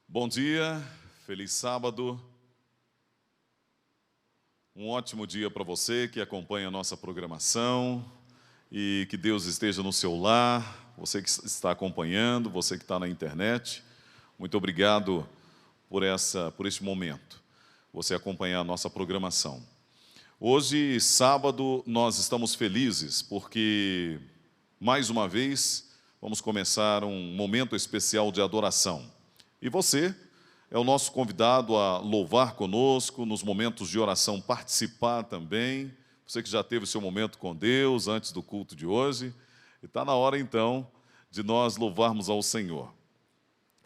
Bom dia, feliz sábado. Um ótimo dia para você que acompanha a nossa programação e que Deus esteja no seu lar, você que está acompanhando, você que está na internet. Muito obrigado por este momento, você acompanhar a nossa programação. Hoje, sábado, nós estamos felizes porque, mais uma vez, vamos começar um momento especial de adoração. E você é o nosso convidado a louvar conosco, nos momentos de oração participar também. Você que já teve o seu momento com Deus antes do culto de hoje. E está na hora, então, de nós louvarmos ao Senhor.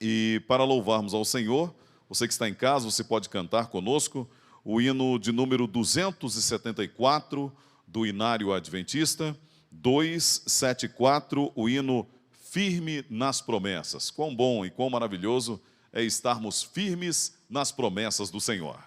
E para louvarmos ao Senhor, você que está em casa, você pode cantar conosco o hino de número 274 do Inário Adventista, 274, o hino Firme nas Promessas. Quão bom e quão maravilhoso é estarmos firmes nas promessas do Senhor.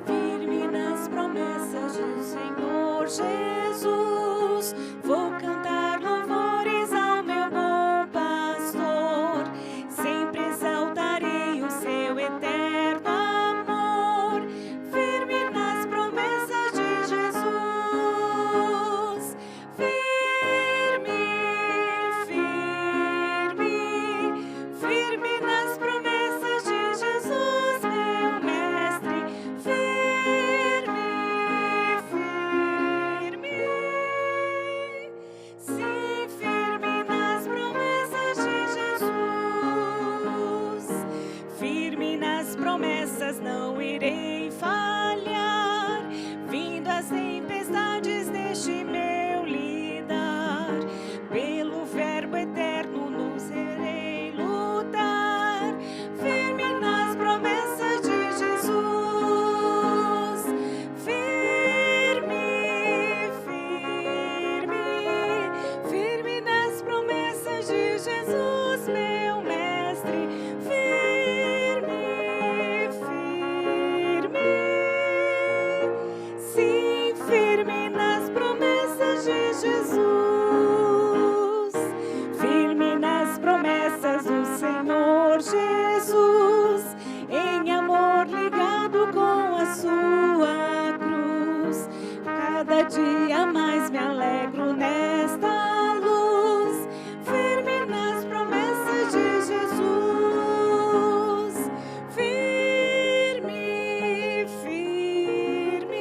Firme nas promessas do Senhor Jesus, vou cantar louvores ao meu bom pastor. Sempre exaltarei o seu eterno amor. Firme nas promessas de Jesus. Firme, firme, firme nas promessas de Jesus, meu mestre. Firme, firme, sim, firme nas promessas de Jesus. Firme nas promessas, não irei falhar. Vindo as tempestades deste meu lidar, pelo verbo eterno não serei lutar. Firme nas promessas de Jesus. Firme, firme, firme nas promessas de Jesus, meu mestre. Firme, firme, sim, firme nas promessas de Jesus. Firme nas promessas do Senhor Jesus, em amor ligado com a sua cruz. Cada dia mais me alegro nesta luz. Firme nas promessas de Jesus. Firme, firme,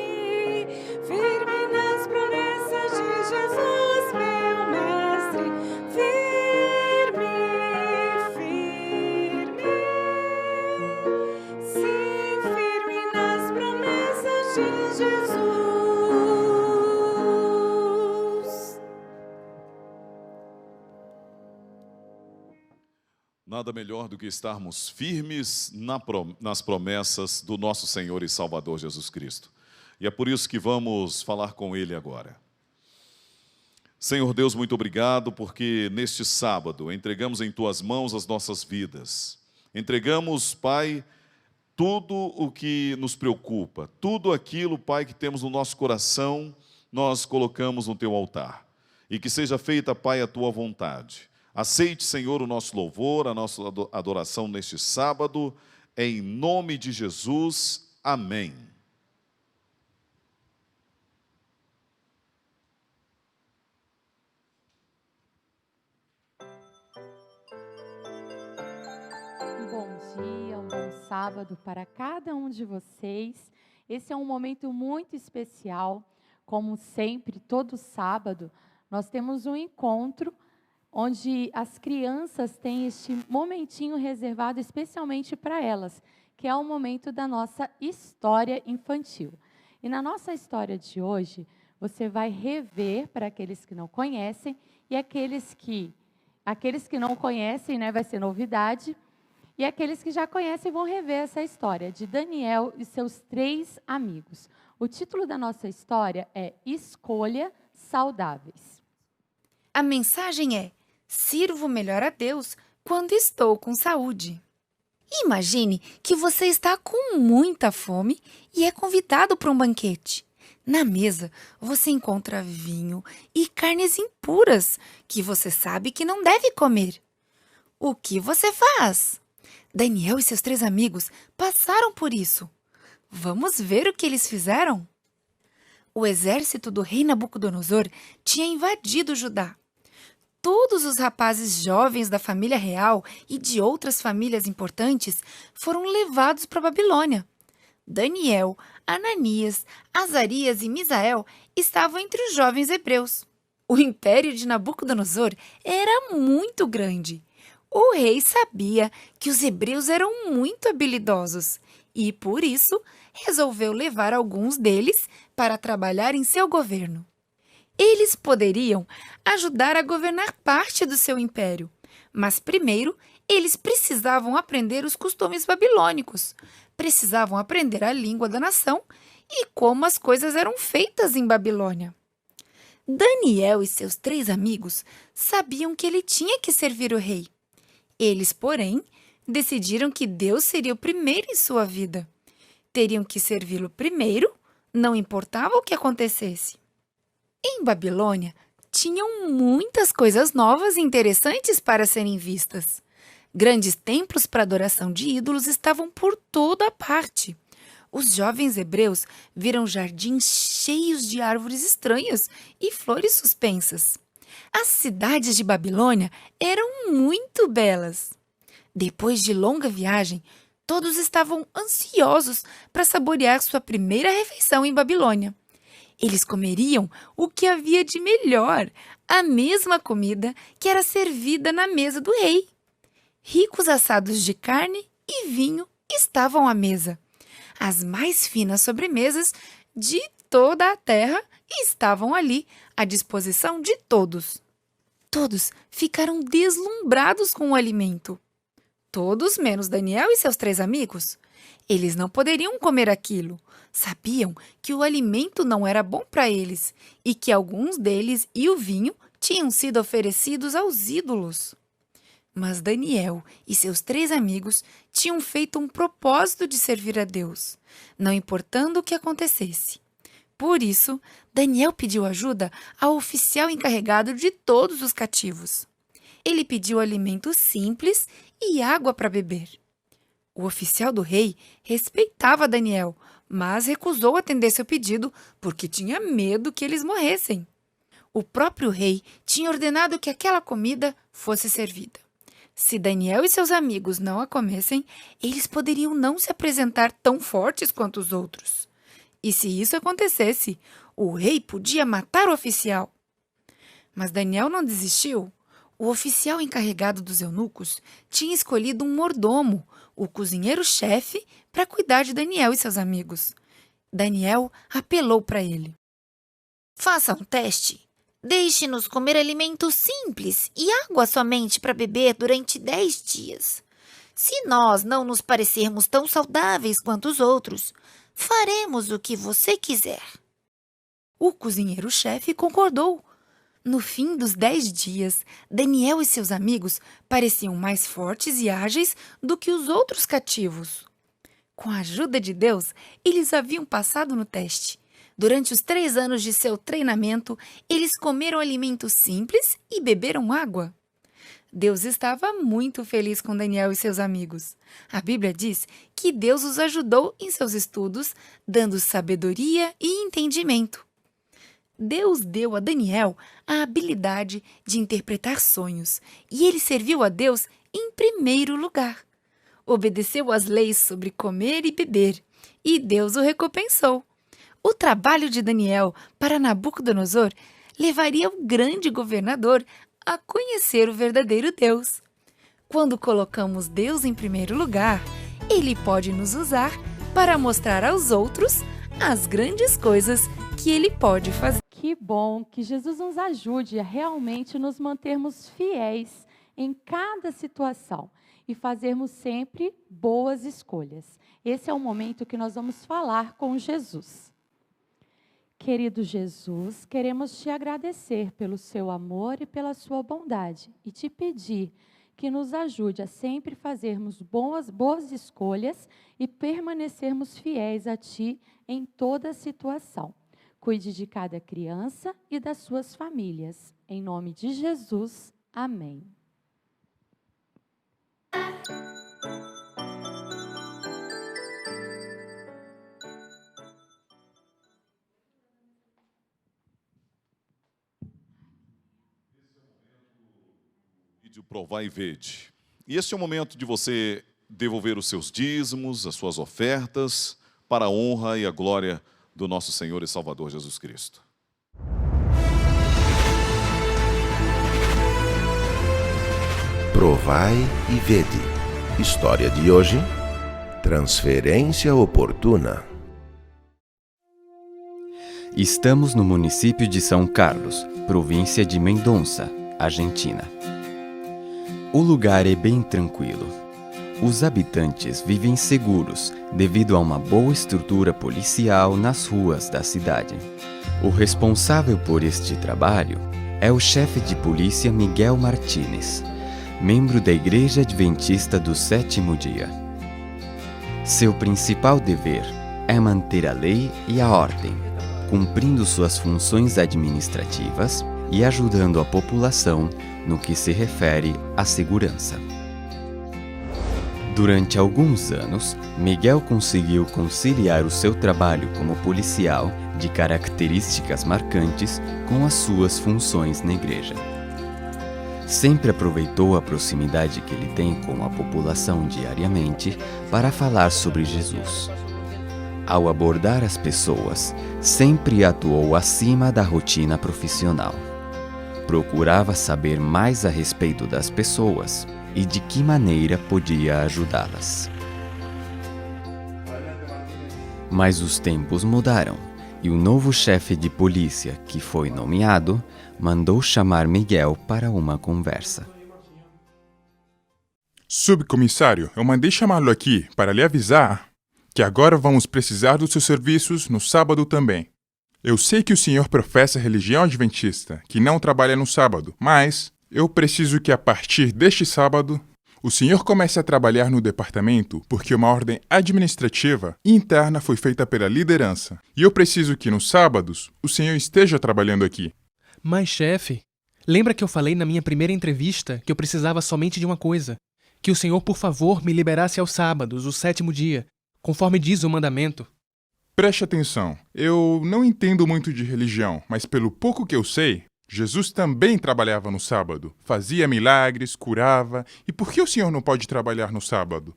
firme nas promessas de Jesus, meu mestre. Firme, firme, sim, firme nas promessas de Jesus. Nada melhor do que estarmos firmes nas promessas do nosso Senhor e Salvador Jesus Cristo. E é por isso que vamos falar com Ele agora. Senhor Deus, muito obrigado, porque neste sábado entregamos em Tuas mãos as nossas vidas. Entregamos, Pai, tudo o que nos preocupa, tudo aquilo, Pai, que temos no nosso coração, nós colocamos no Teu altar. E que seja feita, Pai, a Tua vontade. Aceite, Senhor, o nosso louvor, a nossa adoração neste sábado, em nome de Jesus. Amém. Um bom dia, um bom sábado para cada um de vocês. Esse é um momento muito especial. Como sempre, todo sábado, nós temos um encontro onde as crianças têm este momentinho reservado especialmente para elas, que é o momento da nossa história infantil. E na nossa história de hoje, você vai rever, para aqueles que não conhecem, e aqueles que Aqueles que não conhecem, né, vai ser novidade. E aqueles que já conhecem vão rever essa história de Daniel e seus 3 amigos. O título da nossa história é Escolha Saudáveis. A mensagem é: sirvo melhor a Deus quando estou com saúde. Imagine que você está com muita fome e é convidado para um banquete. Na mesa, você encontra vinho e carnes impuras que você sabe que não deve comer. O que você faz? Daniel e seus 3 amigos passaram por isso. Vamos ver o que eles fizeram? O exército do rei Nabucodonosor tinha invadido Judá. Todos os rapazes jovens da família real e de outras famílias importantes foram levados para a Babilônia. Daniel, Ananias, Azarias e Misael estavam entre os jovens hebreus. O império de Nabucodonosor era muito grande. O rei sabia que os hebreus eram muito habilidosos e, por isso, resolveu levar alguns deles para trabalhar em seu governo. Eles poderiam ajudar a governar parte do seu império, mas primeiro eles precisavam aprender os costumes babilônicos, precisavam aprender a língua da nação e como as coisas eram feitas em Babilônia. Daniel e seus 3 amigos sabiam que ele tinha que servir o rei. Eles, porém, decidiram que Deus seria o primeiro em sua vida. Teriam que servi-lo primeiro, não importava o que acontecesse. Em Babilônia, tinham muitas coisas novas e interessantes para serem vistas. Grandes templos para adoração de ídolos estavam por toda parte. Os jovens hebreus viram jardins cheios de árvores estranhas e flores suspensas. As cidades de Babilônia eram muito belas. Depois de longa viagem, todos estavam ansiosos para saborear sua primeira refeição em Babilônia. Eles comeriam o que havia de melhor, a mesma comida que era servida na mesa do rei. Ricos assados de carne e vinho estavam à mesa. As mais finas sobremesas de toda a terra estavam ali, à disposição de todos. Todos ficaram deslumbrados com o alimento. Todos menos Daniel e seus 3 amigos. Eles não poderiam comer aquilo. Sabiam que o alimento não era bom para eles e que alguns deles e o vinho tinham sido oferecidos aos ídolos. Mas Daniel e seus 3 amigos tinham feito um propósito de servir a Deus, não importando o que acontecesse. Por isso, Daniel pediu ajuda ao oficial encarregado de todos os cativos. Ele pediu alimento simples e água para beber. O oficial do rei respeitava Daniel, mas recusou atender seu pedido porque tinha medo que eles morressem. O próprio rei tinha ordenado que aquela comida fosse servida. Se Daniel e seus amigos não a comessem, eles poderiam não se apresentar tão fortes quanto os outros. E se isso acontecesse, o rei podia matar o oficial. Mas Daniel não desistiu. O oficial encarregado dos eunucos tinha escolhido um mordomo, o cozinheiro-chefe, para cuidar de Daniel e seus amigos. Daniel apelou para ele. Faça um teste. Deixe-nos comer alimentos simples e água somente para beber durante 10 dias. Se nós não nos parecermos tão saudáveis quanto os outros, faremos o que você quiser. O cozinheiro-chefe concordou. No fim dos 10 dias, Daniel e seus amigos pareciam mais fortes e ágeis do que os outros cativos. Com a ajuda de Deus, eles haviam passado no teste. Durante os 3 anos de seu treinamento, eles comeram alimentos simples e beberam água. Deus estava muito feliz com Daniel e seus amigos. A Bíblia diz que Deus os ajudou em seus estudos, dando sabedoria e entendimento. Deus deu a Daniel a habilidade de interpretar sonhos, e ele serviu a Deus em primeiro lugar. Obedeceu às leis sobre comer e beber, e Deus o recompensou. O trabalho de Daniel para Nabucodonosor levaria o grande governador a conhecer o verdadeiro Deus. Quando colocamos Deus em primeiro lugar, Ele pode nos usar para mostrar aos outros as grandes coisas que Ele pode fazer. Que bom que Jesus nos ajude a realmente nos mantermos fiéis em cada situação e fazermos sempre boas escolhas. Esse é o momento que nós vamos falar com Jesus. Querido Jesus, queremos te agradecer pelo seu amor e pela sua bondade e te pedir que nos ajude a sempre fazermos boas escolhas e permanecermos fiéis a ti em toda situação. Cuide de cada criança e das suas famílias. Em nome de Jesus, amém. Vídeo Provai e Vede. E esse é o momento de você devolver os seus dízimos, as suas ofertas, para a honra e a glória do nosso Senhor e Salvador Jesus Cristo. Provai e vede. História de hoje: transferência oportuna. Estamos no município de São Carlos, província de Mendonça, Argentina. O lugar é bem tranquilo. Os habitantes vivem seguros devido a uma boa estrutura policial nas ruas da cidade. O responsável por este trabalho é o chefe de polícia Miguel Martínez, membro da Igreja Adventista do Sétimo Dia. Seu principal dever é manter a lei e a ordem, cumprindo suas funções administrativas e ajudando a população no que se refere à segurança. Durante alguns anos, Miguel conseguiu conciliar o seu trabalho como policial de características marcantes com as suas funções na igreja. Sempre aproveitou a proximidade que ele tem com a população diariamente para falar sobre Jesus. Ao abordar as pessoas, sempre atuou acima da rotina profissional. Procurava saber mais a respeito das pessoas e de que maneira podia ajudá-las. Mas os tempos mudaram e o novo chefe de polícia, que foi nomeado, mandou chamar Miguel para uma conversa. Subcomissário, eu mandei chamá-lo aqui para lhe avisar que agora vamos precisar dos seus serviços no sábado também. Eu sei que o senhor professa a religião adventista, que não trabalha no sábado, mas eu preciso que a partir deste sábado o senhor comece a trabalhar no departamento porque uma ordem administrativa interna foi feita pela liderança. E eu preciso que nos sábados o senhor esteja trabalhando aqui. Mas, chefe, lembra que eu falei na minha primeira entrevista que eu precisava somente de uma coisa? Que o senhor, por favor, me liberasse aos sábados, o sétimo dia, conforme diz o mandamento. Preste atenção, eu não entendo muito de religião, mas pelo pouco que eu sei, Jesus também trabalhava no sábado, fazia milagres, curava. E por que o senhor não pode trabalhar no sábado?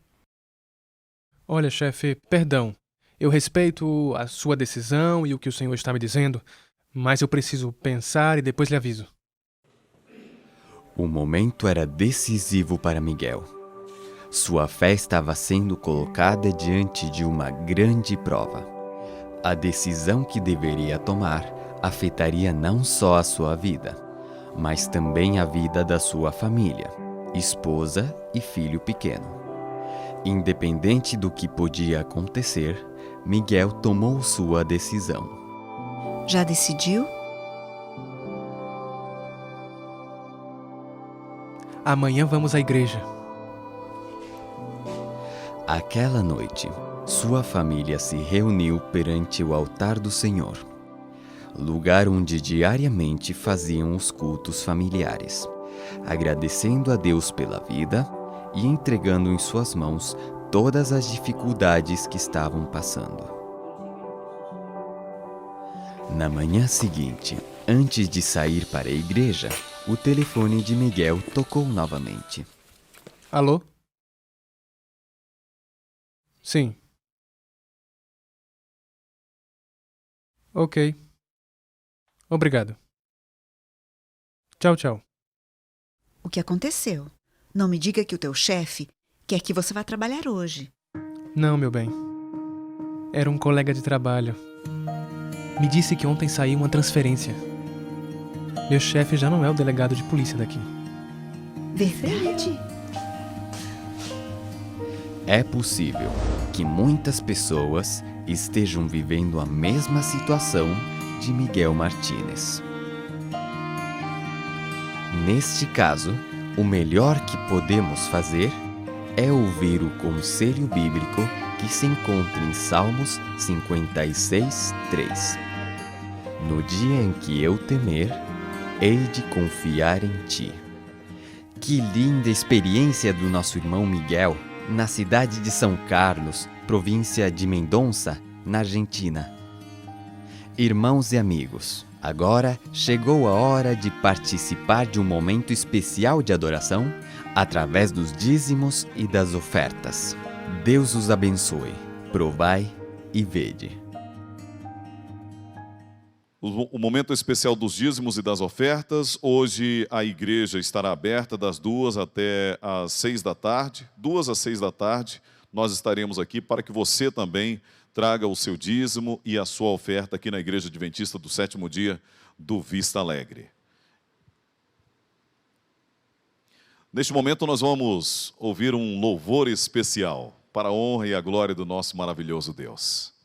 Olha, chefe, perdão. Eu respeito a sua decisão e o que o senhor está me dizendo, mas eu preciso pensar e depois lhe aviso. O momento era decisivo para Miguel. Sua fé estava sendo colocada diante de uma grande prova. A decisão que deveria tomar afetaria não só a sua vida, mas também a vida da sua família, esposa e filho pequeno. Independente do que podia acontecer, Miguel tomou sua decisão. Já decidiu? Amanhã vamos à igreja. Aquela noite, sua família se reuniu perante o altar do Senhor, lugar onde diariamente faziam os cultos familiares, agradecendo a Deus pela vida e entregando em suas mãos todas as dificuldades que estavam passando. Na manhã seguinte, antes de sair para a igreja, o telefone de Miguel tocou novamente. Alô? Sim. Ok. Obrigado. Tchau, tchau. O que aconteceu? Não me diga que o teu chefe quer que você vá trabalhar hoje. Não, meu bem. Era um colega de trabalho. Me disse que ontem saiu uma transferência. Meu chefe já não é o delegado de polícia daqui. Verdade? É possível que muitas pessoas estejam vivendo a mesma situação de Miguel Martínez. Neste caso, o melhor que podemos fazer é ouvir o conselho bíblico que se encontra em Salmos 56:3. No dia em que eu temer, hei de confiar em ti. Que linda experiência do nosso irmão Miguel, na cidade de São Carlos, província de Mendonça, na Argentina. Irmãos e amigos, agora chegou a hora de participar de um momento especial de adoração através dos dízimos e das ofertas. Deus os abençoe. Provai e vede. O momento especial dos dízimos e das ofertas. Hoje a igreja estará aberta das 2 até às 6 da tarde. 2 às 6 da tarde nós estaremos aqui para que você também traga o seu dízimo e a sua oferta aqui na Igreja Adventista do Sétimo Dia do Vista Alegre. Neste momento nós vamos ouvir um louvor especial para a honra e a glória do nosso maravilhoso Deus.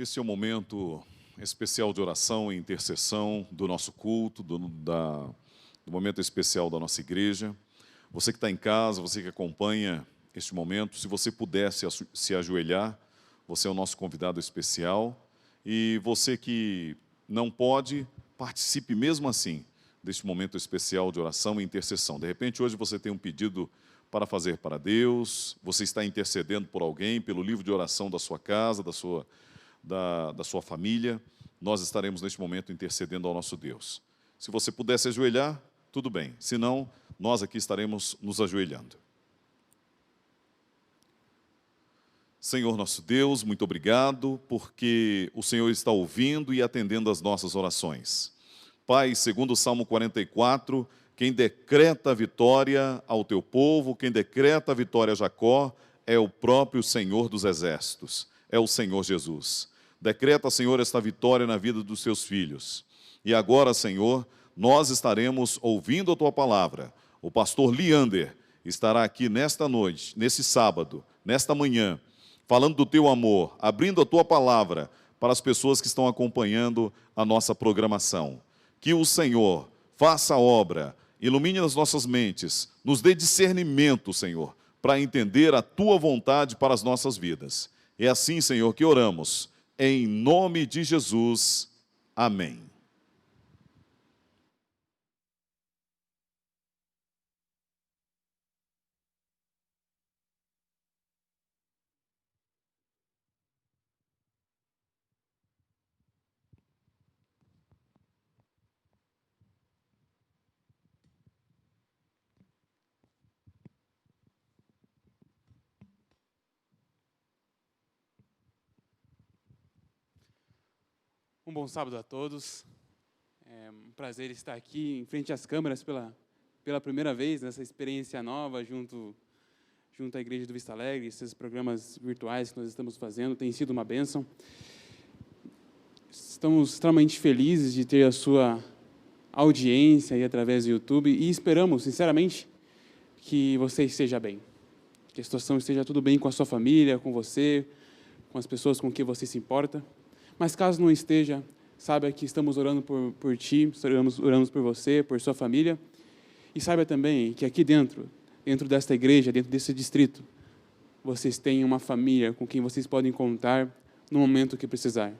Esse é o momento especial de oração e intercessão do nosso culto, do momento especial da nossa igreja. Você que está em casa, você que acompanha este momento, se você pudesse se ajoelhar, você é o nosso convidado especial. E você que não pode, participe mesmo assim deste momento especial de oração e intercessão. De repente, hoje você tem um pedido para fazer para Deus, você está intercedendo por alguém, pelo livro de oração da sua casa, da sua família. Nós estaremos neste momento intercedendo ao nosso Deus. Se você pudesse ajoelhar, tudo bem. Se não, nós aqui estaremos nos ajoelhando. Senhor nosso Deus, muito obrigado, porque o Senhor está ouvindo e atendendo as nossas orações. Pai, segundo o Salmo 44, quem decreta a vitória ao teu povo, quem decreta a vitória a Jacó, é o próprio Senhor dos Exércitos, é o Senhor Jesus. Decreta, Senhor, esta vitória na vida dos teus filhos. E agora, Senhor, nós estaremos ouvindo a tua palavra. O pastor Leander estará aqui nesta noite, nesse sábado, nesta manhã, falando do teu amor, abrindo a tua palavra para as pessoas que estão acompanhando a nossa programação. Que o Senhor faça a obra, ilumine as nossas mentes, nos dê discernimento, Senhor, para entender a tua vontade para as nossas vidas. É assim, Senhor, que oramos, em nome de Jesus. Amém. Um bom sábado a todos. É um prazer estar aqui em frente às câmeras pela primeira vez nessa experiência nova junto à Igreja do Vista Alegre. Esses programas virtuais que nós estamos fazendo tem sido uma bênção. Estamos extremamente felizes de ter a sua audiência aí através do YouTube e esperamos, sinceramente, que você esteja bem. Que a situação esteja tudo bem com a sua família, com você, com as pessoas com quem você se importa. Mas caso não esteja, saiba que estamos orando por ti, oramos por você, por sua família. E saiba também que aqui dentro desta igreja, dentro desse distrito, vocês têm uma família com quem vocês podem contar no momento que precisar.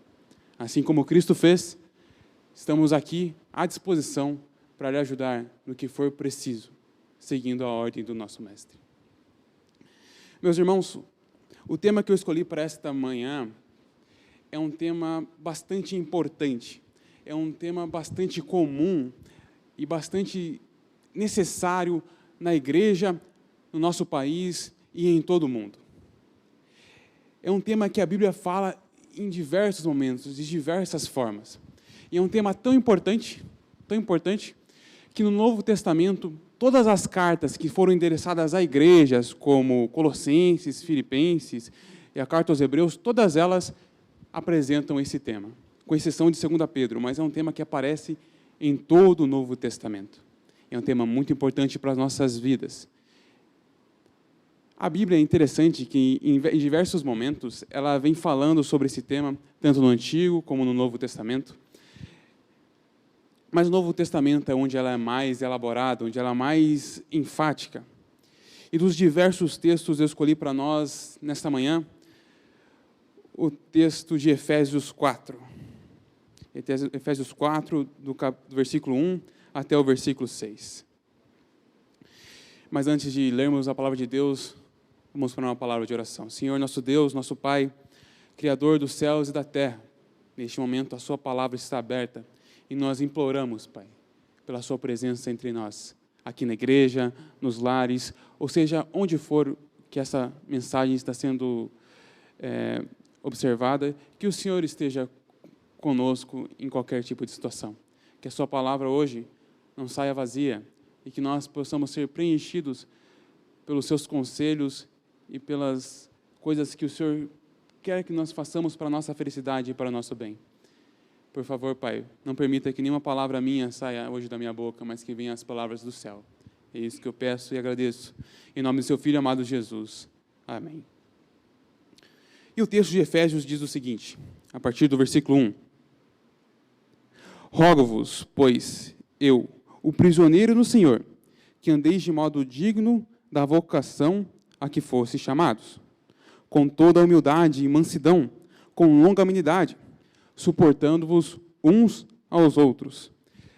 Assim como Cristo fez, estamos aqui à disposição para lhe ajudar no que for preciso, seguindo a ordem do nosso Mestre. Meus irmãos, o tema que eu escolhi para esta manhã é um tema bastante importante, é um tema bastante comum e bastante necessário na igreja, no nosso país e em todo o mundo. É um tema que a Bíblia fala em diversos momentos, de diversas formas. E é um tema tão importante, que no Novo Testamento, todas as cartas que foram endereçadas a igrejas, como Colossenses, Filipenses e a carta aos Hebreus, todas elas apresentam esse tema, com exceção de 2 Pedro, mas é um tema que aparece em todo o Novo Testamento. É um tema muito importante para as nossas vidas. A Bíblia é interessante que, em diversos momentos, ela vem falando sobre esse tema, tanto no Antigo como no Novo Testamento. Mas o Novo Testamento é onde ela é mais elaborada, onde ela é mais enfática. E dos diversos textos eu escolhi para nós, nesta manhã, o texto de Efésios 4. Efésios 4, do versículo 1 até o versículo 6. Mas antes de lermos a palavra de Deus, vamos para uma palavra de oração. Senhor, nosso Deus, nosso Pai, Criador dos céus e da terra, neste momento a sua palavra está aberta e nós imploramos, Pai, pela sua presença entre nós, aqui na igreja, nos lares, ou seja, onde for que essa mensagem está sendo observada, que o Senhor esteja conosco em qualquer tipo de situação. Que a sua palavra hoje não saia vazia e que nós possamos ser preenchidos pelos seus conselhos e pelas coisas que o Senhor quer que nós façamos para a nossa felicidade e para o nosso bem. Por favor, Pai, não permita que nenhuma palavra minha saia hoje da minha boca, mas que venham as palavras do céu. É isso que eu peço e agradeço. Em nome do seu Filho amado Jesus. Amém. E o texto de Efésios diz o seguinte: a partir do versículo 1. Rogo-vos, pois, eu, o prisioneiro no Senhor, que andeis de modo digno da vocação a que fosse chamados, com toda a humildade e mansidão, com longanimidade, suportando-vos uns aos outros,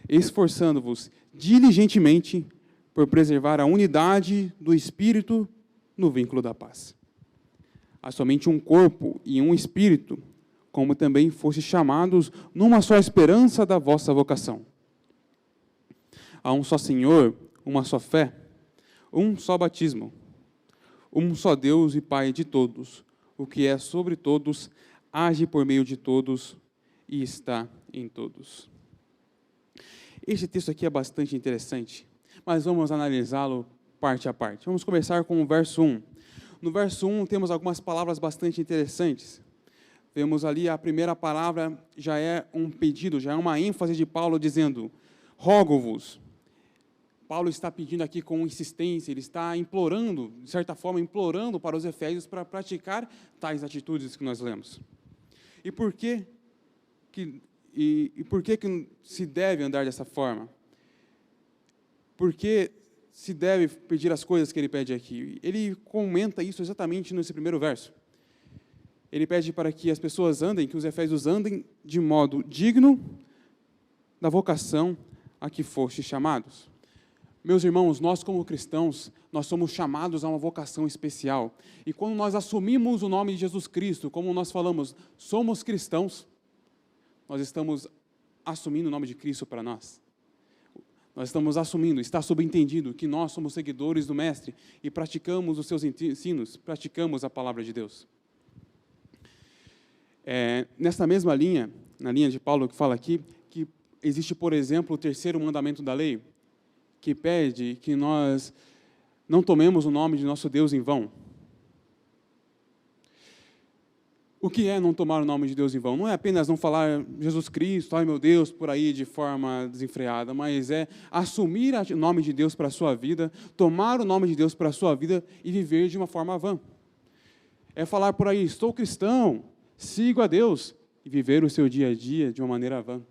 esforçando-vos diligentemente por preservar a unidade do Espírito no vínculo da paz. Há somente um corpo e um Espírito, como também foste chamados numa só esperança da vossa vocação. Há um só Senhor, uma só fé, um só batismo, um só Deus e Pai de todos, o que é sobre todos, age por meio de todos e está em todos. Este texto aqui é bastante interessante, mas vamos analisá-lo parte a parte. Vamos começar com o verso 1. No verso 1 temos algumas palavras bastante interessantes. Vemos ali a primeira palavra já é um pedido, já é uma ênfase de Paulo dizendo, rogo-vos. Paulo está pedindo aqui com insistência, ele está implorando, de certa forma, implorando para os efésios para praticar tais atitudes que nós lemos. E por que se deve andar dessa forma? Por que se deve pedir as coisas que ele pede aqui? Ele comenta isso exatamente nesse primeiro verso. Ele pede para que as pessoas andem, que os efésios andem de modo digno da vocação a que foste chamados. Meus irmãos, nós como cristãos, nós somos chamados a uma vocação especial. E quando nós assumimos o nome de Jesus Cristo, como nós falamos, somos cristãos, nós estamos assumindo o nome de Cristo para nós. Nós estamos assumindo, está subentendido que nós somos seguidores do Mestre e praticamos os seus ensinos, praticamos a palavra de Deus. Nessa mesma linha, na linha de Paulo que fala aqui, que existe, por exemplo, o terceiro mandamento da lei, que pede que nós não tomemos o nome de nosso Deus em vão. O que é não tomar o nome de Deus em vão? Não é apenas não falar Jesus Cristo, ai meu Deus, por aí de forma desenfreada, mas é assumir o nome de Deus para a sua vida, tomar o nome de Deus para a sua vida e viver de uma forma vã. É falar por aí, estou cristão, sigo a Deus, e viver o seu dia a dia de uma maneira vã.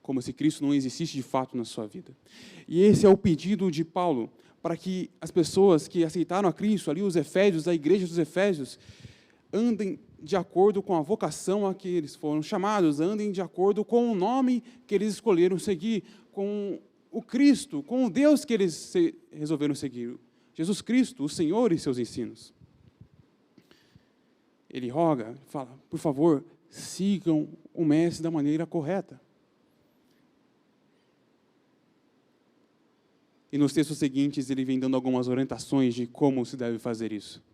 Como se Cristo não existisse de fato na sua vida. E esse é o pedido de Paulo, para que as pessoas que aceitaram a Cristo, ali os efésios, a igreja dos efésios, andem de acordo com a vocação a que eles foram chamados, andem de acordo com o nome que eles escolheram seguir, com o Cristo, com o Deus que eles resolveram seguir, Jesus Cristo, o Senhor e seus ensinos. Ele roga, fala, por favor, sigam o Mestre da maneira correta. E nos textos seguintes, ele vem dando algumas orientações de como se deve fazer isso.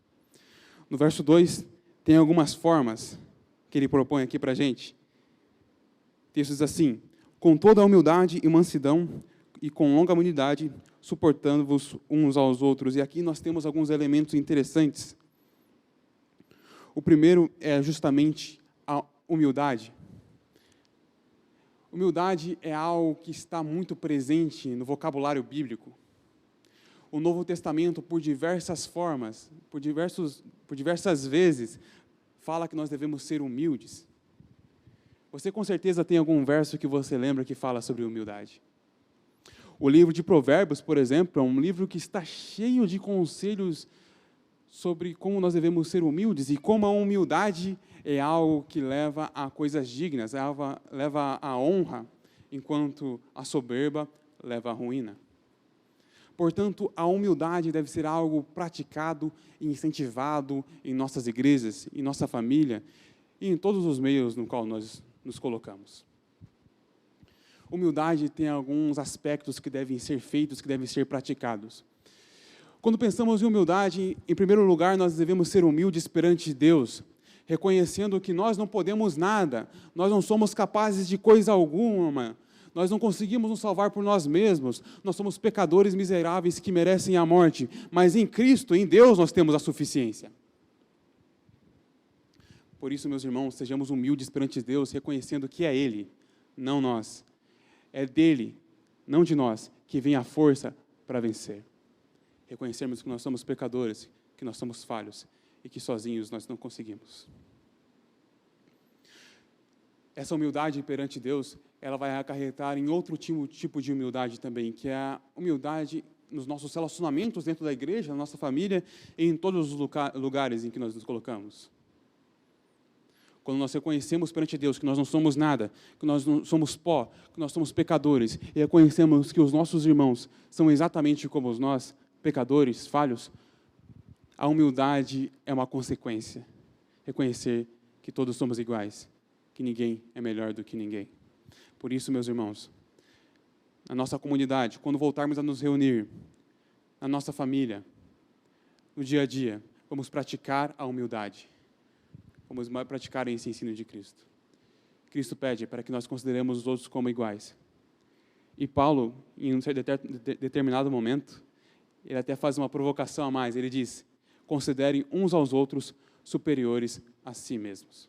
No verso 2, tem algumas formas que ele propõe aqui para a gente. Textos assim, com toda a humildade e mansidão e com longanimidade, suportando-vos uns aos outros. E aqui nós temos alguns elementos interessantes. O primeiro é justamente a humildade. Humildade é algo que está muito presente no vocabulário bíblico. O Novo Testamento, por diversas formas, por diversas vezes, fala que nós devemos ser humildes. Você com certeza tem algum verso que você lembra que fala sobre humildade. O livro de Provérbios, por exemplo, é um livro que está cheio de conselhos sobre como nós devemos ser humildes e como a humildade é algo que leva a coisas dignas, leva à honra, enquanto a soberba leva à ruína. Portanto, a humildade deve ser algo praticado e incentivado em nossas igrejas, em nossa família e em todos os meios no qual nós nos colocamos. Humildade tem alguns aspectos que devem ser feitos, que devem ser praticados. Quando pensamos em humildade, em primeiro lugar, nós devemos ser humildes perante Deus, reconhecendo que nós não podemos nada, nós não somos capazes de coisa alguma, nós não conseguimos nos salvar por nós mesmos, nós somos pecadores miseráveis que merecem a morte, mas em Cristo, em Deus, nós temos a suficiência. Por isso, meus irmãos, sejamos humildes perante Deus, reconhecendo que é Ele, não nós. É dele, não de nós, que vem a força para vencer. Reconhecermos que nós somos pecadores, que nós somos falhos e que sozinhos nós não conseguimos. essa humildade perante Deus, ela vai acarretar em outro tipo de humildade também, que é a humildade nos nossos relacionamentos dentro da igreja, na nossa família e em todos os lugares em que nós nos colocamos. Quando nós reconhecemos perante Deus que nós não somos nada, que nós não somos pó, que nós somos pecadores, e reconhecemos que os nossos irmãos são exatamente como nós, pecadores, falhos, a humildade é uma consequência. Reconhecer que todos somos iguais, que ninguém é melhor do que ninguém. Por isso, meus irmãos, na nossa comunidade, quando voltarmos a nos reunir, na nossa família, no dia a dia, vamos praticar a humildade. Vamos praticar esse ensino de Cristo. Cristo pede para que nós consideremos os outros como iguais. E Paulo, em um determinado momento, ele até faz uma provocação a mais. Ele diz, considerem uns aos outros superiores a si mesmos.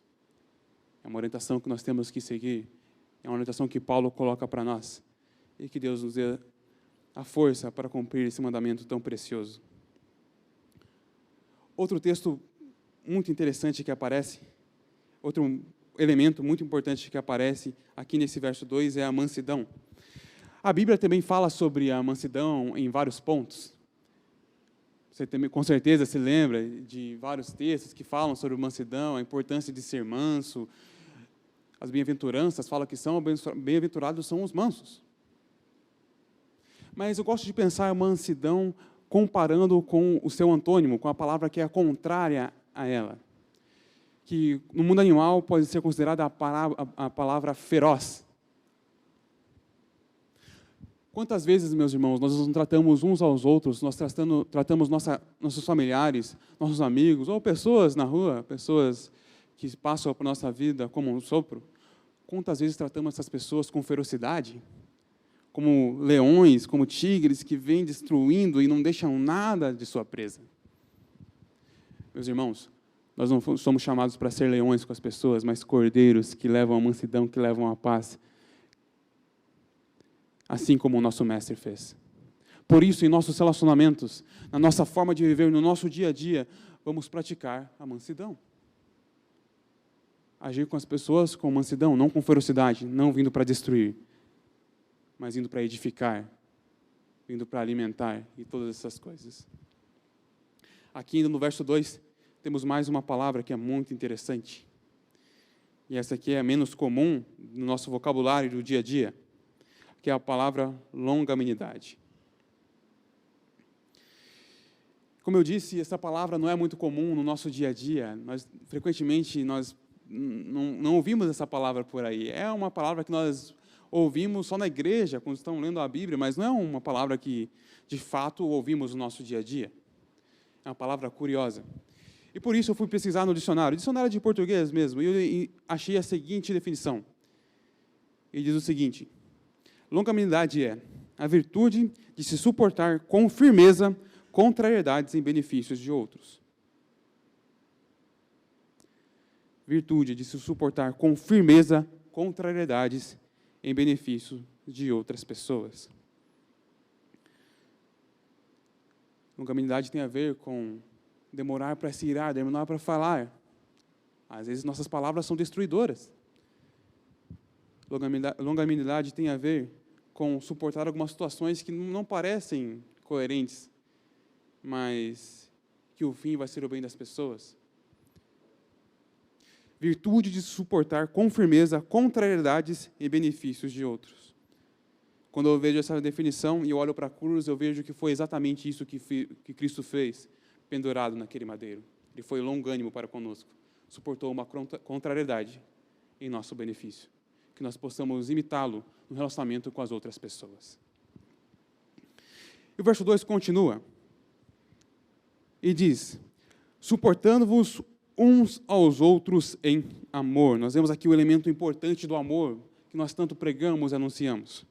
É uma orientação que nós temos que seguir. É uma orientação que Paulo coloca para nós. E que Deus nos dê a força para cumprir esse mandamento tão precioso. Outro texto muito interessante que aparece, outro elemento muito importante que aparece aqui nesse verso 2 é a mansidão. A Bíblia também fala sobre a mansidão em vários pontos. Você também, com certeza se lembra de vários textos que falam sobre mansidão, a importância de ser manso. As bem-aventuranças falam que bem-aventurados são os mansos. Mas eu gosto de pensar a mansidão comparando com o seu antônimo, com a palavra que é contrária a ela. Que no mundo animal pode ser considerada a palavra feroz. Quantas vezes, meus irmãos, nós não tratamos uns aos outros, nós tratamos nossos familiares, nossos amigos, ou pessoas na rua, pessoas que passam por nossa vida como um sopro, quantas vezes tratamos essas pessoas com ferocidade? Como leões, como tigres que vêm destruindo e não deixam nada de sua presa. Meus irmãos, nós não somos chamados para ser leões com as pessoas, mas cordeiros que levam a mansidão, que levam a paz, assim como o nosso Mestre fez. Por isso, em nossos relacionamentos, na nossa forma de viver, no nosso dia a dia, vamos praticar a mansidão. Agir com as pessoas com mansidão, não com ferocidade, não vindo para destruir, mas indo para edificar, vindo para alimentar e todas essas coisas. Aqui ainda no verso 2, temos mais uma palavra que é muito interessante. E essa aqui é menos comum no nosso vocabulário do dia a dia, que é a palavra longanimidade. Como eu disse, essa palavra não é muito comum no nosso dia a dia. Frequentemente, nós não ouvimos essa palavra por aí. É uma palavra que nós ouvimos só na igreja, quando estamos lendo a Bíblia, mas não é uma palavra que, de fato, ouvimos no nosso dia a dia. É uma palavra curiosa. E por isso eu fui pesquisar no dicionário de português mesmo, e achei a seguinte definição. Ele diz o seguinte: longanimidade é a virtude de se suportar com firmeza contrariedades em benefícios de outros. Virtude de se suportar com firmeza contrariedades em benefício de outras pessoas. Longanimidade tem a ver com demorar para se irar, demorar para falar. Às vezes nossas palavras são destruidoras. Longanimidade tem a ver com suportar algumas situações que não parecem coerentes, mas que o fim vai ser o bem das pessoas. Virtude de suportar com firmeza contrariedades e benefícios de outros. Quando eu vejo essa definição e eu olho para a cruz, eu vejo que foi exatamente isso que Cristo fez, pendurado naquele madeiro. Ele foi longânimo para conosco, suportou uma contrariedade em nosso benefício, que nós possamos imitá-lo no relacionamento com as outras pessoas. E o verso 2 continua e diz: suportando-vos uns aos outros em amor. Nós vemos aqui o elemento importante do amor, que nós tanto pregamos e anunciamos.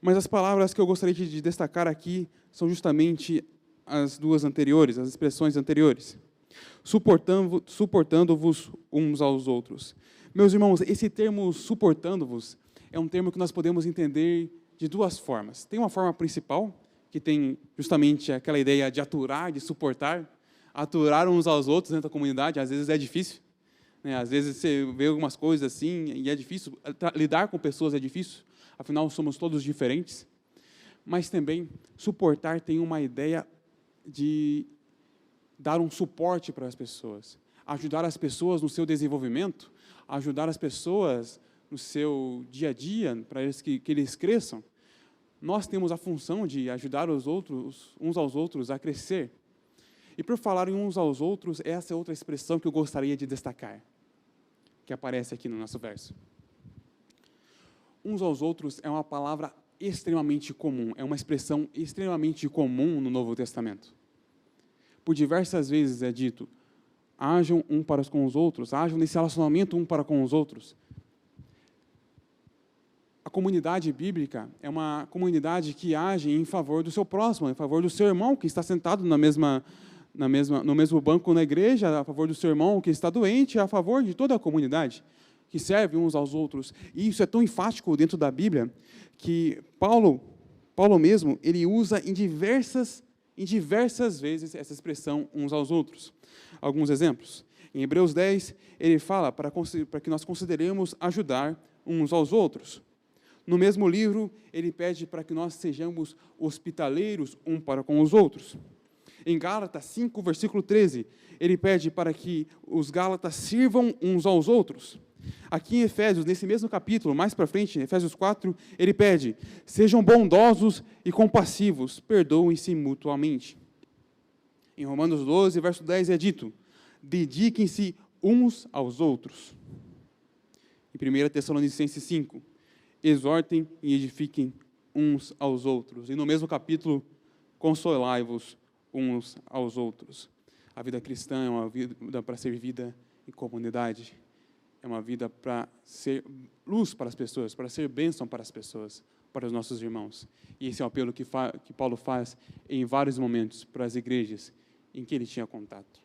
Mas as palavras que eu gostaria de destacar aqui são justamente as duas anteriores, as expressões anteriores. Suportando-vos uns aos outros. Meus irmãos, esse termo suportando-vos é um termo que nós podemos entender de duas formas. Tem uma forma principal, que tem justamente aquela ideia de aturar, de suportar. Aturar uns aos outros dentro da comunidade, às vezes é difícil. né? Às vezes você vê algumas coisas assim e é difícil, lidar com pessoas é difícil, afinal somos todos diferentes. Mas também suportar tem uma ideia de dar um suporte para as pessoas, ajudar as pessoas no seu desenvolvimento, ajudar as pessoas no seu dia a dia, para que eles cresçam. Nós temos a função de ajudar os outros, uns aos outros a crescer. E por falar em uns aos outros, essa é outra expressão que eu gostaria de destacar, que aparece aqui no nosso verso. Uns aos outros é uma palavra extremamente comum, é uma expressão extremamente comum no Novo Testamento. Por diversas vezes é dito, ajam um para com os outros, ajam nesse relacionamento um para com os outros. A comunidade bíblica é uma comunidade que age em favor do seu próximo, em favor do seu irmão que está sentado no mesmo banco na igreja, a favor do seu irmão que está doente, a favor de toda a comunidade, que serve uns aos outros. E isso é tão enfático dentro da Bíblia que Paulo mesmo, ele usa em diversas vezes essa expressão uns aos outros. Alguns exemplos. Em Hebreus 10, ele fala para que nós consideremos ajudar uns aos outros. No mesmo livro, ele pede para que nós sejamos hospitaleiros um para com os outros. Em Gálatas 5, versículo 13, ele pede para que os gálatas sirvam uns aos outros. Aqui em Efésios, nesse mesmo capítulo, mais para frente, em Efésios 4, ele pede, sejam bondosos e compassivos, perdoem-se mutuamente. Em Romanos 12, verso 10, é dito, dediquem-se uns aos outros. Em 1 Tessalonicenses 5, exortem e edifiquem uns aos outros. E no mesmo capítulo, consolai-vos uns aos outros. A vida cristã é uma vida para ser vivida em comunidade. É uma vida para ser luz para as pessoas, para ser bênção para as pessoas, para os nossos irmãos. E esse é o apelo que Paulo faz em vários momentos para as igrejas em que ele tinha contato.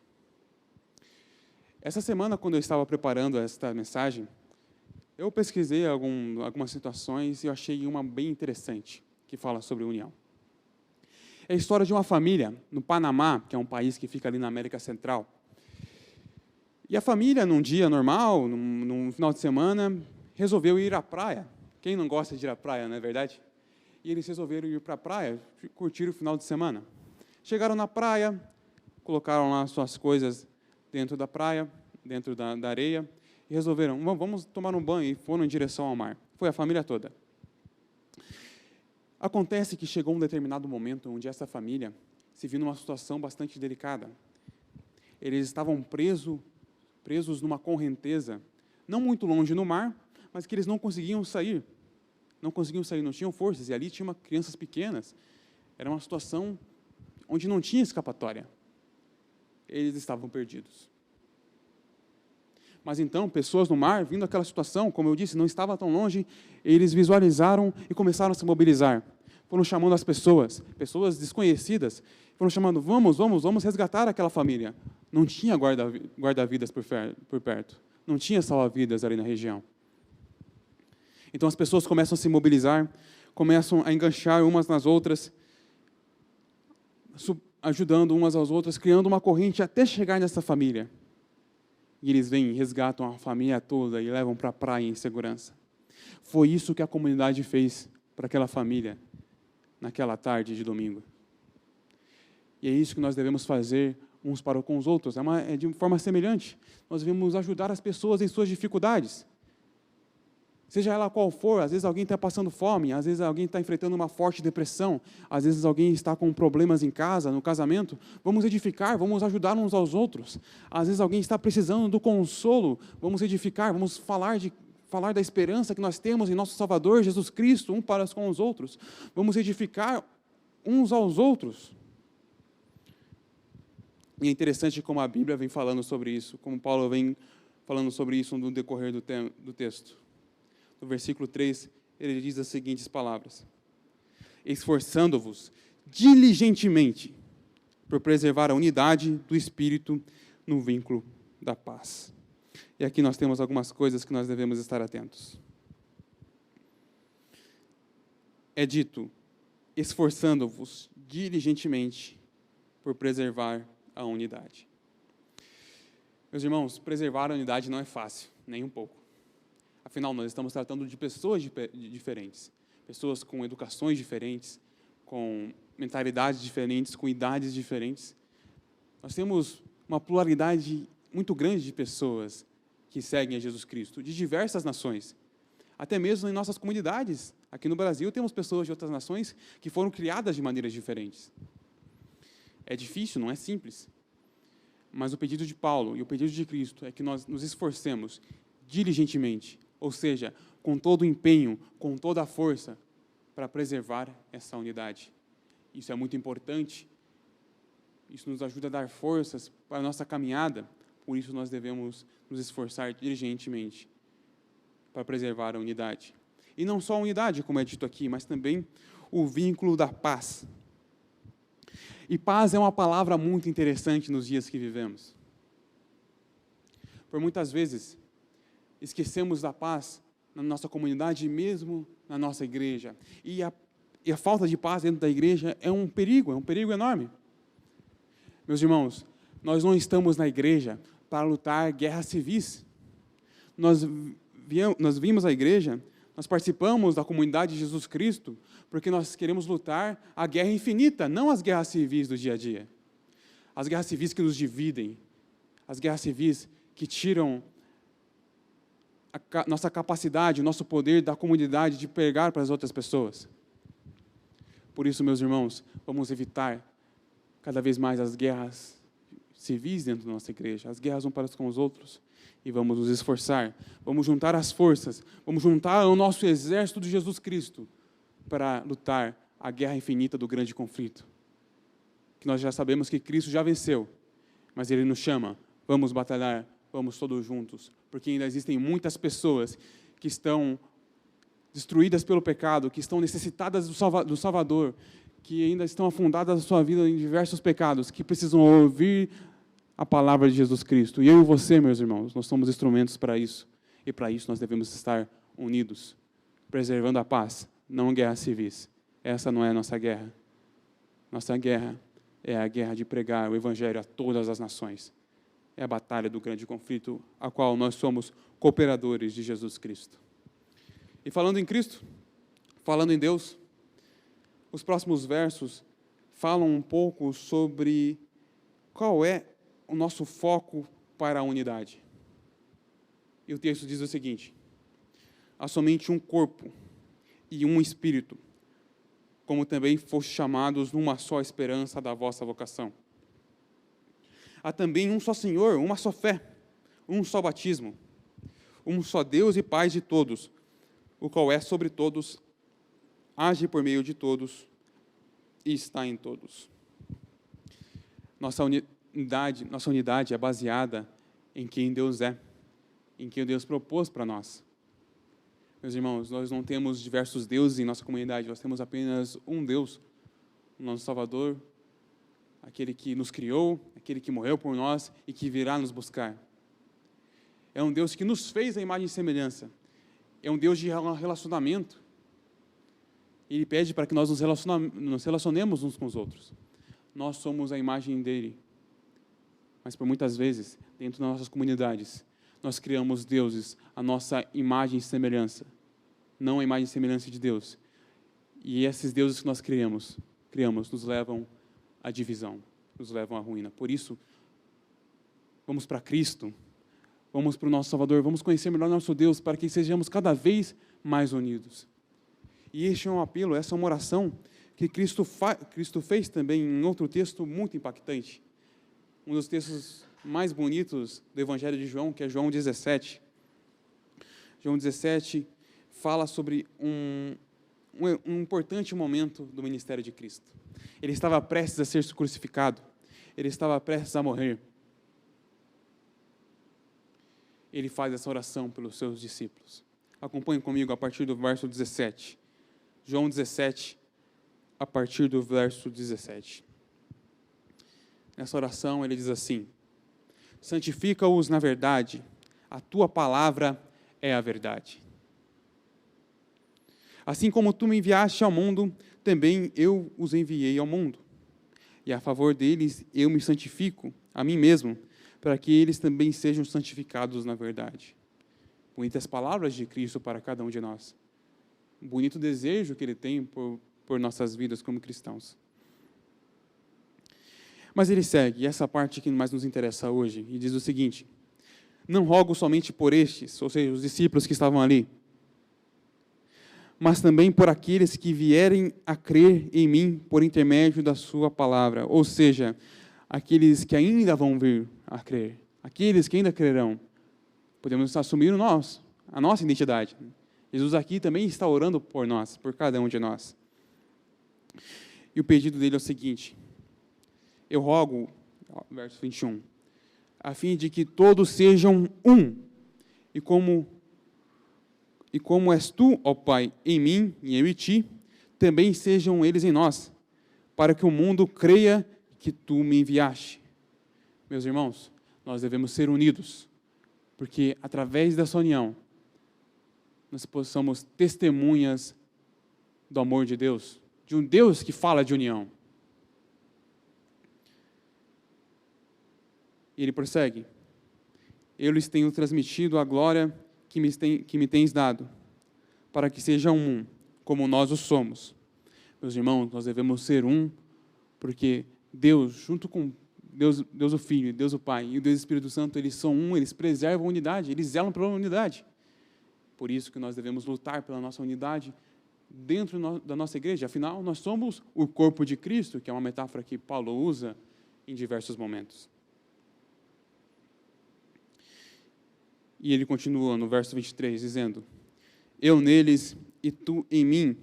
Essa semana, quando eu estava preparando esta mensagem, eu pesquisei algumas situações e eu achei uma bem interessante, que fala sobre união. É a história de uma família no Panamá, que é um país que fica ali na América Central. E a família, num dia normal, num final de semana, resolveu ir à praia. Quem não gosta de ir à praia, não é verdade? E eles resolveram ir para a praia, curtir o final de semana. Chegaram na praia, colocaram lá suas coisas dentro da praia, dentro da areia, e resolveram, vamos tomar um banho, e foram em direção ao mar. Foi a família toda. Acontece que chegou um determinado momento onde essa família se viu numa situação bastante delicada. Eles estavam presos numa correnteza, não muito longe no mar, mas que eles não conseguiam sair. Não tinham forças, e ali tinha crianças pequenas. Era uma situação onde não tinha escapatória. Eles estavam perdidos. Mas então, pessoas no mar, vindo aquela situação, como eu disse, não estava tão longe, eles visualizaram e começaram a se mobilizar. Foram chamando as pessoas desconhecidas, foram chamando, vamos resgatar aquela família. Não tinha guarda-vidas por perto, não tinha salva-vidas ali na região. Então as pessoas começam a se mobilizar, começam a enganchar umas nas outras, ajudando umas às outras, criando uma corrente até chegar nessa família. E eles vêm e resgatam a família toda e levam para a praia em segurança. Foi isso que a comunidade fez para aquela família naquela tarde de domingo. E é isso que nós devemos fazer uns para com os outros. É de forma semelhante. Nós devemos ajudar as pessoas em suas dificuldades. Seja ela qual for, às vezes alguém está passando fome, às vezes alguém está enfrentando uma forte depressão, às vezes alguém está com problemas em casa, no casamento. Vamos edificar, vamos ajudar uns aos outros. Às vezes alguém está precisando do consolo, vamos edificar, vamos falar da esperança que nós temos em nosso Salvador, Jesus Cristo, um para com os outros. Vamos edificar uns aos outros. E é interessante como a Bíblia vem falando sobre isso, como Paulo vem falando sobre isso no decorrer do texto. No versículo 3, ele diz as seguintes palavras: esforçando-vos diligentemente por preservar a unidade do Espírito no vínculo da paz. E aqui nós temos algumas coisas que nós devemos estar atentos. É dito, esforçando-vos diligentemente por preservar a unidade. Meus irmãos, preservar a unidade não é fácil, nem um pouco. Afinal, nós estamos tratando de pessoas diferentes, pessoas com educações diferentes, com mentalidades diferentes, com idades diferentes. Nós temos uma pluralidade muito grande de pessoas que seguem a Jesus Cristo, de diversas nações. Até mesmo em nossas comunidades. Aqui no Brasil, temos pessoas de outras nações que foram criadas de maneiras diferentes. É difícil, não é simples. Mas o pedido de Paulo e o pedido de Cristo é que nós nos esforcemos diligentemente, ou seja, com todo o empenho, com toda a força, para preservar essa unidade. Isso é muito importante. Isso nos ajuda a dar forças para a nossa caminhada. Por isso, nós devemos nos esforçar diligentemente para preservar a unidade. E não só a unidade, como é dito aqui, mas também o vínculo da paz. E paz é uma palavra muito interessante nos dias que vivemos. Por muitas vezes, esquecemos da paz na nossa comunidade e mesmo na nossa igreja. E a falta de paz dentro da igreja é um perigo enorme. Meus irmãos, nós não estamos na igreja para lutar guerras civis. Nós vimos a igreja, nós participamos da comunidade de Jesus Cristo, porque nós queremos lutar a guerra infinita, não as guerras civis do dia a dia. As guerras civis que nos dividem, as guerras civis que tiram a nossa capacidade, o nosso poder da comunidade de pregar para as outras pessoas. Por isso, meus irmãos, vamos evitar cada vez mais as guerras civis dentro da nossa igreja, as guerras uns para com os outros, e vamos nos esforçar, vamos juntar as forças, vamos juntar o nosso exército de Jesus Cristo para lutar a guerra infinita do grande conflito. Que nós já sabemos que Cristo já venceu, mas Ele nos chama, vamos batalhar, vamos todos juntos, porque ainda existem muitas pessoas que estão destruídas pelo pecado, que estão necessitadas do Salvador, que ainda estão afundadas na sua vida em diversos pecados, que precisam ouvir a palavra de Jesus Cristo. E eu e você, meus irmãos, nós somos instrumentos para isso. E para isso nós devemos estar unidos, preservando a paz, não guerras civis. Essa não é a nossa guerra. Nossa guerra é a guerra de pregar o Evangelho a todas as nações. É a batalha do grande conflito, a qual nós somos cooperadores de Jesus Cristo. E falando em Cristo, falando em Deus, os próximos versos falam um pouco sobre qual é o nosso foco para a unidade. E o texto diz o seguinte: há somente um corpo e um espírito, como também foste chamados numa só esperança da vossa vocação. Há também um só Senhor, uma só fé, um só batismo, um só Deus e Pai de todos, o qual é sobre todos, age por meio de todos e está em todos. Nossa unidade é baseada em quem Deus é, em quem Deus propôs para nós. Meus irmãos, nós não temos diversos deuses em nossa comunidade, nós temos apenas um Deus, o nosso Salvador, aquele que nos criou, aquele que morreu por nós e que virá nos buscar. É um Deus que nos fez a imagem e semelhança. É um Deus de relacionamento. Ele pede para que nós nos relacionemos uns com os outros. Nós somos a imagem dele. Mas por muitas vezes, dentro das nossas comunidades, nós criamos deuses à nossa imagem e semelhança, não a imagem e semelhança de Deus. E esses deuses que nós criamos nos levam à divisão, nos levam à ruína. Por isso, vamos para Cristo, vamos para o nosso Salvador, vamos conhecer melhor nosso Deus, para que sejamos cada vez mais unidos. E este é um apelo, essa é uma oração que Cristo fez também em outro texto muito impactante. Um dos textos mais bonitos do Evangelho de João, que é João 17. João 17 fala sobre um importante momento do ministério de Cristo. Ele estava prestes a ser crucificado. Ele estava prestes a morrer. Ele faz essa oração pelos seus discípulos. Acompanhe comigo a partir do verso 17. João 17, a partir do verso 17. Nessa oração ele diz assim: santifica-os na verdade, a tua palavra é a verdade. Assim como tu me enviaste ao mundo, também eu os enviei ao mundo. E a favor deles eu me santifico a mim mesmo, para que eles também sejam santificados na verdade. Bonitas palavras de Cristo para cada um de nós. Um bonito desejo que Ele tem por nossas vidas como cristãos. Mas ele segue, essa parte que mais nos interessa hoje, e diz o seguinte: não rogo somente por estes, ou seja, os discípulos que estavam ali, mas também por aqueles que vierem a crer em mim por intermédio da sua palavra, ou seja, aqueles que ainda vão vir a crer, aqueles que ainda crerão. Podemos assumir a nossa identidade. Jesus aqui também está orando por nós, por cada um de nós. E o pedido dele é o seguinte: eu rogo, verso 21, a fim de que todos sejam um, e como és tu, ó Pai, em mim e eu em ti, também sejam eles em nós, para que o mundo creia que tu me enviaste. Meus irmãos, nós devemos ser unidos, porque através dessa união, nós possamos testemunhas do amor de Deus, de um Deus que fala de união. E ele prossegue: eu lhes tenho transmitido a glória que me tens dado, para que sejam um, como nós o somos. Meus irmãos, nós devemos ser um, porque Deus, junto com Deus o Filho, Deus o Pai e o Deus Espírito Santo, eles são um, eles preservam a unidade, eles zelam pela unidade. Por isso que nós devemos lutar pela nossa unidade dentro da nossa igreja. Afinal, nós somos o corpo de Cristo, que é uma metáfora que Paulo usa em diversos momentos. E ele continua no verso 23, dizendo: eu neles e tu em mim,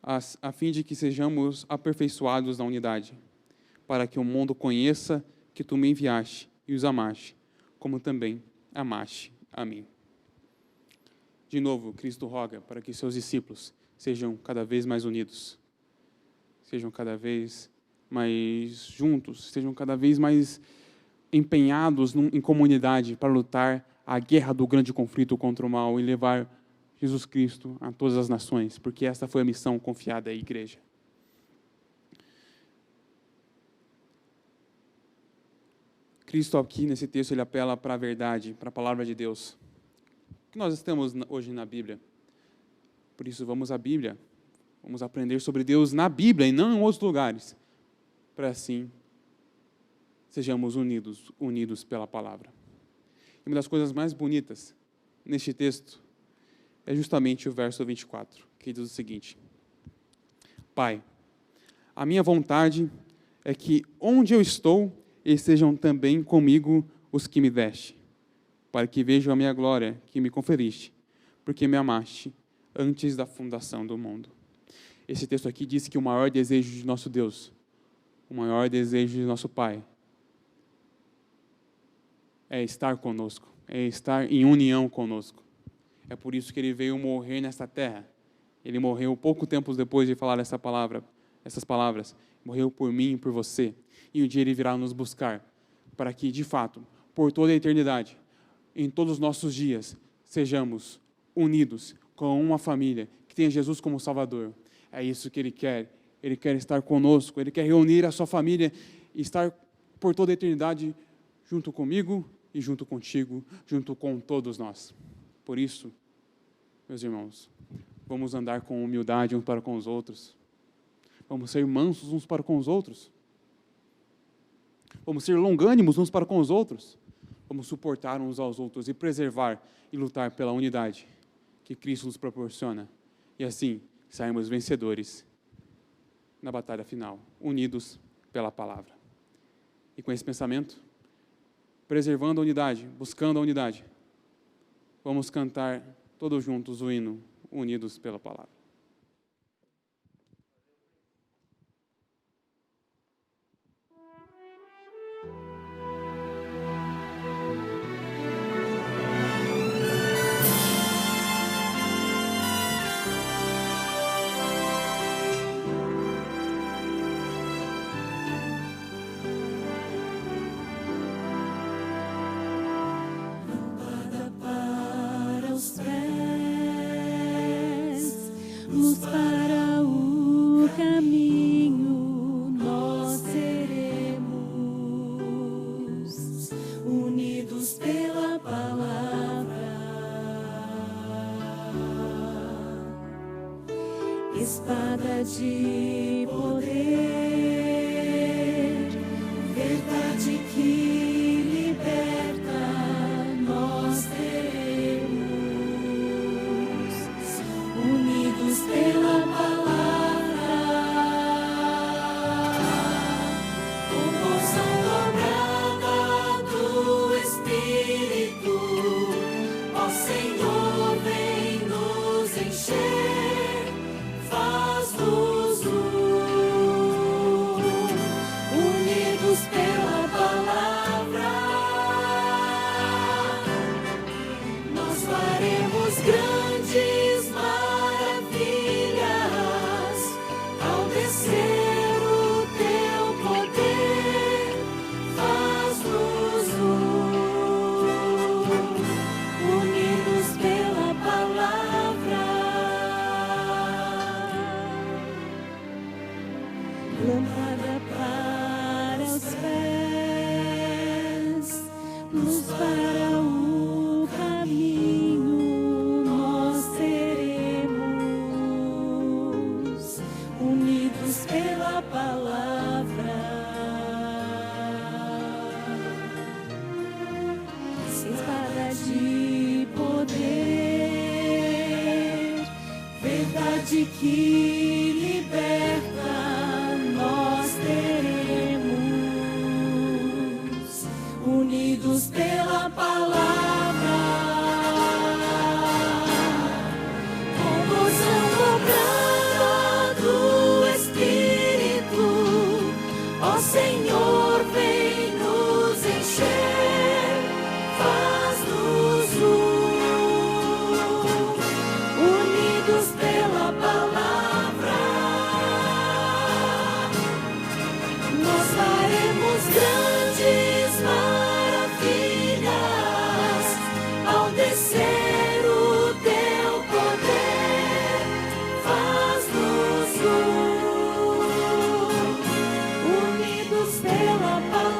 a fim de que sejamos aperfeiçoados na unidade, para que o mundo conheça que tu me enviaste e os amaste, como também amaste a mim. De novo, Cristo roga para que seus discípulos sejam cada vez mais unidos, sejam cada vez mais juntos, sejam cada vez mais empenhados em comunidade para lutar a guerra do grande conflito contra o mal e levar Jesus Cristo a todas as nações, porque esta foi a missão confiada à igreja. Cristo aqui nesse texto ele apela para a verdade, para a palavra de Deus, que nós temos hoje na Bíblia. Por isso vamos à Bíblia, vamos aprender sobre Deus na Bíblia e não em outros lugares, para assim sejamos unidos pela palavra. E uma das coisas mais bonitas neste texto é justamente o verso 24, que diz o seguinte: Pai, a minha vontade é que onde eu estou, estejam também comigo os que me deste, para que vejam a minha glória que me conferiste, porque me amaste antes da fundação do mundo. Esse texto aqui diz que o maior desejo de nosso Deus, o maior desejo de nosso Pai, é estar conosco, é estar em união conosco. É por isso que Ele veio morrer nesta terra. Ele morreu pouco tempo depois de falar essas palavras. Morreu por mim e por você. E um dia Ele virá nos buscar, para que, de fato, por toda a eternidade, em todos os nossos dias, sejamos unidos com uma família que tenha Jesus como Salvador. É isso que Ele quer. Ele quer estar conosco, Ele quer reunir a sua família e estar por toda a eternidade junto comigo e junto contigo, junto com todos nós. Por isso, meus irmãos, vamos andar com humildade uns para com os outros. Vamos ser mansos uns para com os outros. Vamos ser longânimos uns para com os outros. Vamos suportar uns aos outros e preservar e lutar pela unidade que Cristo nos proporciona. E assim, sairmos vencedores na batalha final, unidos pela palavra. E com esse pensamento, preservando a unidade, buscando a unidade, vamos cantar todos juntos o hino, unidos pela palavra. Para os pés, espada de poder, verdade que liberta, nós teremos, unidos pela palavra, com porção dobrada do Espírito, ó Senhor, vem nos encher, faz-nos unidos pela palavra, nós faremos grandes maravilhas ao descer o teu poder, faz-nos unidos pela palavra. Lâmpada para os pés, luz para o caminho, nós seremos unidos pela palavra. Espada de poder, verdade que liberta, nós teremos, unidos pela palavra, com porção dobrada do Espírito, ó Senhor, vem nos encher, faz-nos unidos pela palavra, nós faremos grandes maravilhas ao descer o teu poder, faz-nos unidos pela palavra.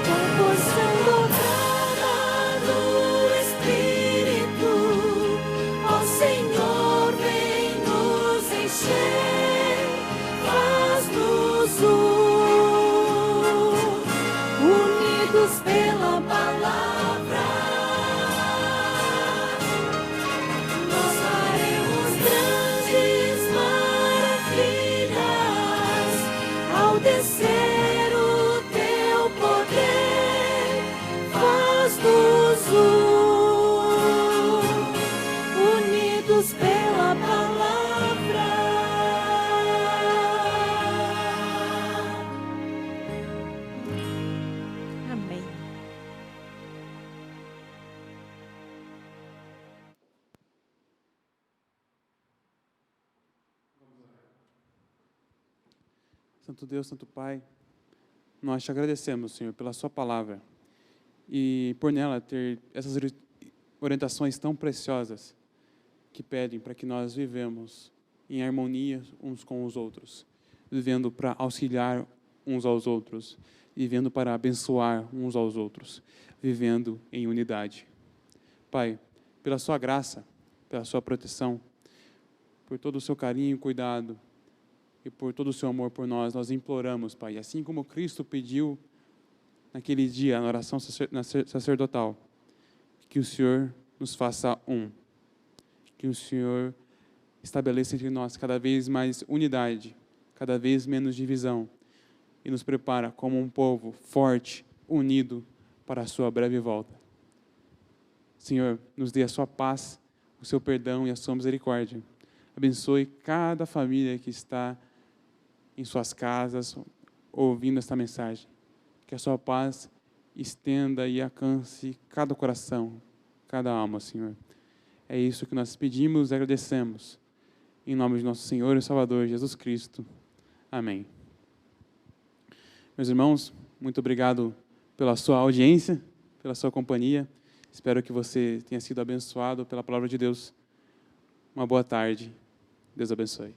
Com porção dobrada do Espírito, ó Senhor, vem nos encher, faz-nos unidos pela palavra, nós faremos grandes maravilhas ao descer o teu poder, faz-nos unidos pela palavra. Amém. Santo Deus, Santo Pai, nós te agradecemos, Senhor, pela sua palavra e por nela ter essas orientações tão preciosas que pedem para que nós vivemos em harmonia uns com os outros, vivendo para auxiliar uns aos outros, vivendo para abençoar uns aos outros, vivendo em unidade. Pai, pela sua graça, pela sua proteção, por todo o seu carinho e cuidado, e por todo o seu amor por nós, nós imploramos, Pai, assim como Cristo pediu naquele dia, na oração sacerdotal, que o Senhor nos faça um, que o Senhor estabeleça entre nós cada vez mais unidade, cada vez menos divisão, e nos prepara como um povo forte, unido, para a sua breve volta. Senhor, nos dê a sua paz, o seu perdão e a sua misericórdia. Abençoe cada família que está em suas casas, ouvindo esta mensagem. Que a sua paz estenda e alcance cada coração, cada alma, Senhor. É isso que nós pedimos e agradecemos. Em nome de nosso Senhor e Salvador, Jesus Cristo. Amém. Meus irmãos, muito obrigado pela sua audiência, pela sua companhia. Espero que você tenha sido abençoado pela palavra de Deus. Uma boa tarde. Deus abençoe.